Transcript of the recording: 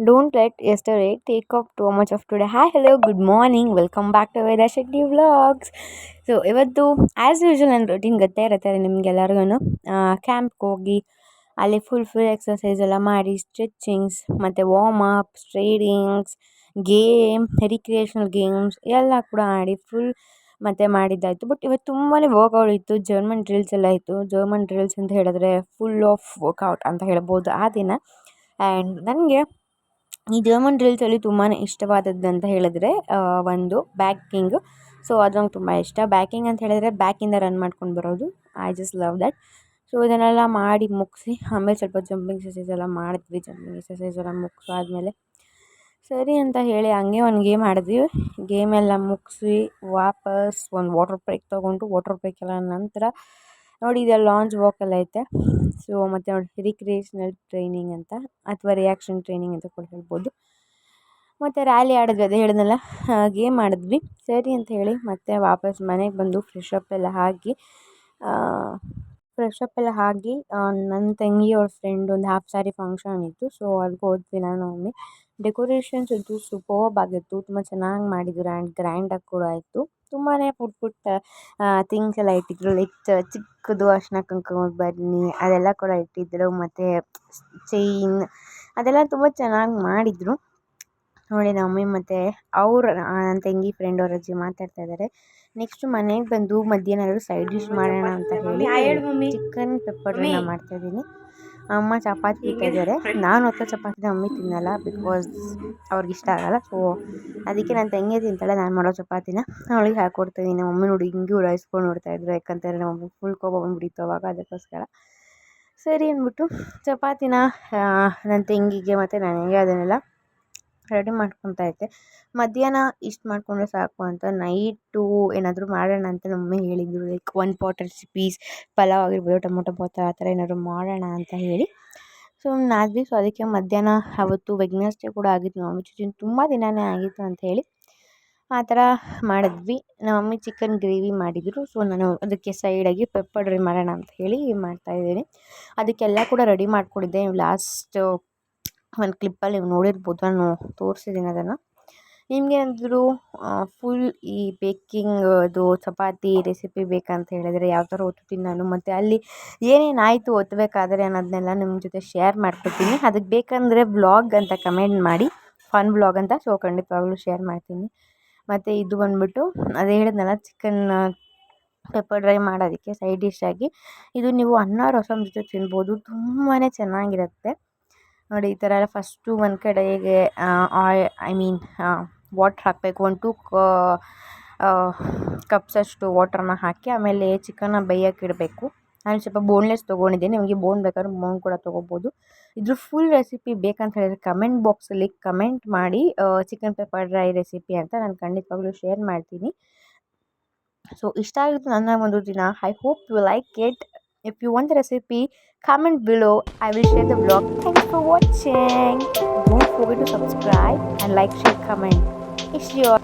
Don't let yesterday take up too much of today. Hi, hello, good morning. Welcome back to Veda Shetty Vlogs. So ಇವತ್ತು as usual ನನ್ನ routine ಗೊತ್ತೇ ಇರುತ್ತೆ ನಿಮ್ಗೆಲ್ಲರಿಗೂ. ಕ್ಯಾಂಪ್ಗೆ ಹೋಗಿ ಅಲ್ಲಿ full exercise ಎಲ್ಲ ಮಾಡಿ ಸ್ಟ್ರೆಚಿಂಗ್ಸ್ ಮತ್ತು ವಾರ್ಮ್ ಅಪ್ ಸ್ಟ್ರೇಡಿಂಗ್ಸ್ ಗೇಮ್ ರಿಕ್ರಿಯೇಷನಲ್ ಗೇಮ್ಸ್ ಎಲ್ಲ ಕೂಡ ಆಡಿ ಫುಲ್ ಮತ್ತು ಮಾಡಿದ್ದಾಯಿತು. ಬಟ್ ಇವತ್ತು ತುಂಬಾ ವರ್ಕೌಟ್ ಇತ್ತು. ಜರ್ಮನ್ ಡ್ರಿಲ್ಸ್ ಎಲ್ಲ ಇತ್ತು. ಜರ್ಮನ್ ಡ್ರಿಲ್ಸ್ ಅಂತ ಹೇಳಿದ್ರೆ ಫುಲ್ ಆಫ್ ವರ್ಕೌಟ್ ಅಂತ ಹೇಳ್ಬೋದು ಆ ದಿನ. ಆ್ಯಂಡ್ ನನಗೆ ಈ ಜರ್ಮನ್ ಡ್ರಿಲ್ಸಲ್ಲಿ ತುಂಬಾ ಇಷ್ಟವಾದದ್ದು ಅಂತ ಹೇಳಿದ್ರೆ ಒಂದು ಬ್ಯಾಕಿಂಗ್. ಸೊ ಅದು ನಂಗೆ ತುಂಬ ಇಷ್ಟ. ಬ್ಯಾಕಿಂಗ್ ಅಂತ ಹೇಳಿದ್ರೆ ಬ್ಯಾಕಿಂದ ರನ್ ಮಾಡ್ಕೊಂಡು ಬರೋದು. I just love that. So ಇದನ್ನೆಲ್ಲ ಮಾಡಿ ಮುಗಿಸಿ ಆಮೇಲೆ ಸ್ವಲ್ಪ ಜಂಪಿಂಗ್ ಎಕ್ಸಸೈಸ್ ಎಲ್ಲ ಮಾಡಿದ್ವಿ. ಜಂಪಿಂಗ್ ಎಕ್ಸಸೈಸ್ ಎಲ್ಲ ಮುಗಿಸಾದ್ಮೇಲೆ ಸರಿ ಅಂತ ಹೇಳಿ ಹಂಗೆ ಒಂದು ಗೇಮ್ ಆಡಿದ್ವಿ. ಗೇಮೆಲ್ಲ ಮುಗಿಸಿ ವಾಪಸ್ ಒಂದು ವಾಟರ್ ಬ್ರೇಕ್ ತೊಗೊಂಡು ವಾಟರ್ ಬ್ರೇಕ್ ಎಲ್ಲ ನಂತರ ನೋಡಿ ಇದೆಲ್ಲ ಲಾಂಚ್ ವಾಕೆಲ್ಲ ಐತೆ. ಸೊ ಮತ್ತು ನೋಡಿ ರಿಕ್ರಿಯೇಷನಲ್ ಟ್ರೈನಿಂಗ್ ಅಂತ ಅಥವಾ ರಿಯಾಕ್ಷನ್ ಟ್ರೈನಿಂಗ್ ಅಂತ ಕೂಡ ಹೇಳ್ಬೋದು. ಮತ್ತು ರ್ಯಾಲಿ ಆಡಿದ್ವಿ, ಅದೇ ಹೇಳಿದ್ನಲ್ಲ ಗೇಮ್ ಆಡಿದ್ವಿ. ಸರಿ ಅಂತ ಹೇಳಿ ಮತ್ತೆ ವಾಪಸ್ ಮನೆಗೆ ಬಂದು ಫ್ರೆಶಪ್ ಎಲ್ಲ ಆಗಿ ನನ್ನ ತಂಗಿಯವ್ರ ಫ್ರೆಂಡ್ ಒಂದು ಹಾಫ್ ಸ್ಯಾರಿ ಫಂಕ್ಷನ್ ಇತ್ತು. ಸೊ ಅಲ್ಲಿಗೆ ಹೋದ್ವಿ ನಾನು ಮಮ್ಮಿ. ಡೆಕೋರೇಷನ್ಸ್ ಅಂತೂ ಸೂಪರ್ಬ್ ಆಗಿತ್ತು. ತುಂಬ ಚೆನ್ನಾಗಿ ಮಾಡಿದ್ರು ಆ್ಯಂಡ್ ಗ್ರ್ಯಾಂಡಾಗಿ ಕೂಡ ಆಯಿತು. ತುಂಬಾ ಪುಟ್ಟ ಥಿಂಗ್ಸ್ ಎಲ್ಲ ಇಟ್ಟಿದ್ರು. ಲೈಕ್ ಚಿಕ್ಕದು ಅರಿಶಿನ ಕುಂಕುಮದ ಬನ್ನಿ ಅದೆಲ್ಲ ಕೂಡ ಇಟ್ಟಿದ್ದರು. ಮತ್ತು ಚೈನ್ ಅದೆಲ್ಲ ತುಂಬ ಚೆನ್ನಾಗಿ ಮಾಡಿದರು. ನೋಡಿ ನಮ್ಮ ಮಮ್ಮಿ ಮತ್ತು ನನ್ನ ತಂಗಿ ಫ್ರೆಂಡ್ ಅವ್ರ ಅಜ್ಜಿ ಮಾತಾಡ್ತಾ ಇದ್ದಾರೆ. ನೆಕ್ಸ್ಟ್ ಮನೆಗೆ ಬಂದು ಮಧ್ಯಾಹ್ನ ಸೈಡ್ ಡಿಶ್ ಮಾಡೋಣ ಅಂತ ಹೇಳಿ ಚಿಕನ್ ಪೆಪ್ಪರ್ ಡ್ರೈನ ಮಾಡ್ತಾಯಿದ್ದೀನಿ. ಅಮ್ಮ ಚಪಾತಿ ತಿಂತಾಯಿದ್ದಾರೆ. ನಾನು ಹೊತ್ತ ಚಪಾತಿನ ಮಮ್ಮಿ ತಿನ್ನಲ್ಲ, ಬಿಕಾಸ್ ಅವ್ರಿಗೆ ಇಷ್ಟ ಆಗಲ್ಲ. ಸೊ ಅದಕ್ಕೆ ನನ್ನ ತಂಗಿ ತಿಂತಾಳೆ ನಾನು ಮಾಡೋ ಚಪಾತಿನ ಅವಳಿಗೆ ಹಾಕ್ಕೊಡ್ತಾಯಿದ್ದೀನಿ. ಮಮ್ಮಿ ನೋಡಿ ಹಿಂಗೆ ಉಡಾಯಿಸ್ಕೊಂಡು ನೋಡ್ತಾಯಿದ್ರು. ಯಾಕಂತಂದರೆ ನಮ್ಮ ಮಮ್ಮಿ ಫುಲ್ ಕೋಪ ಬಂದುಬಿಟ್ಟಿತ್ತು ಅವಾಗ, ಅದಕ್ಕೋಸ್ಕರ ಸರಿ ಅಂದ್ಬಿಟ್ಟು ಚಪಾತಿನ ನನ್ನ ತಂಗಿಗೆ ಮತ್ತು ನನಗೆ ಅದನ್ನೆಲ್ಲ ರೆಡಿ ಮಾಡ್ಕೊತಾ ಇದ್ದೆ. ಮಧ್ಯಾಹ್ನ ಇಷ್ಟು ಮಾಡಿಕೊಂಡ್ರೆ ಸಾಕು ಅಂತ ನೈಟು ಏನಾದರೂ ಮಾಡೋಣ ಅಂತ ನಮ್ಮಮ್ಮಿ ಹೇಳಿದರು. Like one pot recipes, pulao ಆಗಿರ್ಬೋದು, ಟೊಮೊಟೊ ಬಾತ್ ಆ ಥರ ಏನಾದರೂ ಮಾಡೋಣ ಅಂತ ಹೇಳಿ ಸುಮ್ಮನಾದ್ವಿ. ಸೊ ಅದಕ್ಕೆ ಮಧ್ಯಾಹ್ನ ಅವತ್ತು ವೆಡ್ನೆಸ್ಡೇ ಕೂಡ ಆಗಿತ್ತು. ನಮ್ಮ ಮಮ್ಮಿ ತುಂಬ ದಿನವೇ ಆಗಿತ್ತು ಅಂತ ಹೇಳಿ ಆ ಥರ ಮಾಡಿದ್ವಿ. ನಮ್ಮ ಮಮ್ಮಿ ಚಿಕನ್ ಗ್ರೇವಿ ಮಾಡಿದರು. ಸೊ ನಾನು ಅದಕ್ಕೆ ಸೈಡಾಗಿ ಪೆಪ್ಪರ್ ಡ್ರೈ ಮಾಡೋಣ ಅಂತ ಹೇಳಿ ಮಾಡ್ತಾಯಿದ್ದೀನಿ. ಅದಕ್ಕೆಲ್ಲ ಕೂಡ ರೆಡಿ ಮಾಡ್ಕೊಂಡಿದ್ದೆ. ನೀವು ಲಾಸ್ಟ್ ಒಂದು ಕ್ಲಿಪ್ಪಲ್ಲಿ ನೀವು ನೋಡಿರ್ಬೋದು, ನಾನು ತೋರಿಸಿದ್ದೀನಿ ಅದನ್ನು. ನಿಮಗೇನಾದರೂ ಫುಲ್ ಈ ಬೇಕಿಂಗದು ಚಪಾತಿ ರೆಸಿಪಿ ಬೇಕಂತ ಹೇಳಿದರೆ ಯಾವ ಥರ ಒತ್ತೀನಿ ನಾನು, ಮತ್ತು ಅಲ್ಲಿ ಏನೇನಾಯಿತು ಒತ್ತಬೇಕಾದ್ರೆ ಅನ್ನೋದನ್ನೆಲ್ಲ ನಿಮ್ಮ ಜೊತೆ ಶೇರ್ ಮಾಡ್ಕೊತೀನಿ. ಅದಕ್ಕೆ ಬೇಕಂದರೆ ವ್ಲಾಗ್ ಅಂತ ಕಮೆಂಟ್ ಮಾಡಿ, ಫನ್ ವ್ಲಾಗ್ ಅಂತ. ಸೊ ಖಂಡಿತವಾಗ್ಲೂ ಶೇರ್ ಮಾಡ್ತೀನಿ. ಮತ್ತು ಇದು ಬಂದುಬಿಟ್ಟು ಅದೇ ಹೇಳಿದ್ನಲ್ಲ ಚಿಕನ್ ಪೆಪ್ಪರ್ ಡ್ರೈ ಮಾಡೋದಕ್ಕೆ ಸೈಡ್ ಡಿಶ್ ಆಗಿ ಇದು ನೀವು ಅನ್ನ ರಸಮ್ ಜೊತೆ ತಿನ್ಬೋದು. ತುಂಬಾ ಚೆನ್ನಾಗಿರುತ್ತೆ. ನೋಡಿ ಈ ಥರ ಎಲ್ಲ ಫಸ್ಟು ಒಂದು ಕಡೆಗೆ ವಾಟ್ರ್ ಹಾಕಬೇಕು. 1-2 ಕಪ್ಸಷ್ಟು ವಾಟ್ರನ್ನ ಹಾಕಿ ಆಮೇಲೆ ಚಿಕನ್ನ ಬೇಯೋಕ್ಕೆ ಇಡಬೇಕು. ನಾನು ಸ್ವಲ್ಪ ಬೋನ್ಲೆಸ್ ತೊಗೊಂಡಿದ್ದೀನಿ. ನಿಮಗೆ ಬೋನ್ ಬೇಕಾದ್ರೆ ಬೋನ್ ಕೂಡ ತೊಗೋಬೋದು. ಇದ್ರ ಫುಲ್ ರೆಸಿಪಿ ಬೇಕಂತ ಹೇಳಿದ್ರೆ ಕಮೆಂಟ್ ಬಾಕ್ಸಲ್ಲಿ ಕಮೆಂಟ್ ಮಾಡಿ, ಚಿಕನ್ ಪೆಪ್ಪರ್ ಡ್ರೈ ರೆಸಿಪಿ ಅಂತ ನಾನು ಖಂಡಿತವಾಗ್ಲೂ ಶೇರ್ ಮಾಡ್ತೀನಿ. ಸೊ ಇಷ್ಟ ಆಗಿತ್ತು ನನ್ನ ಒಂದು ದಿನ. I hope you like it. If you want the recipe, comment below. I will share the vlog. Thanks for watching. Don't forget to subscribe and like, share, comment. It's your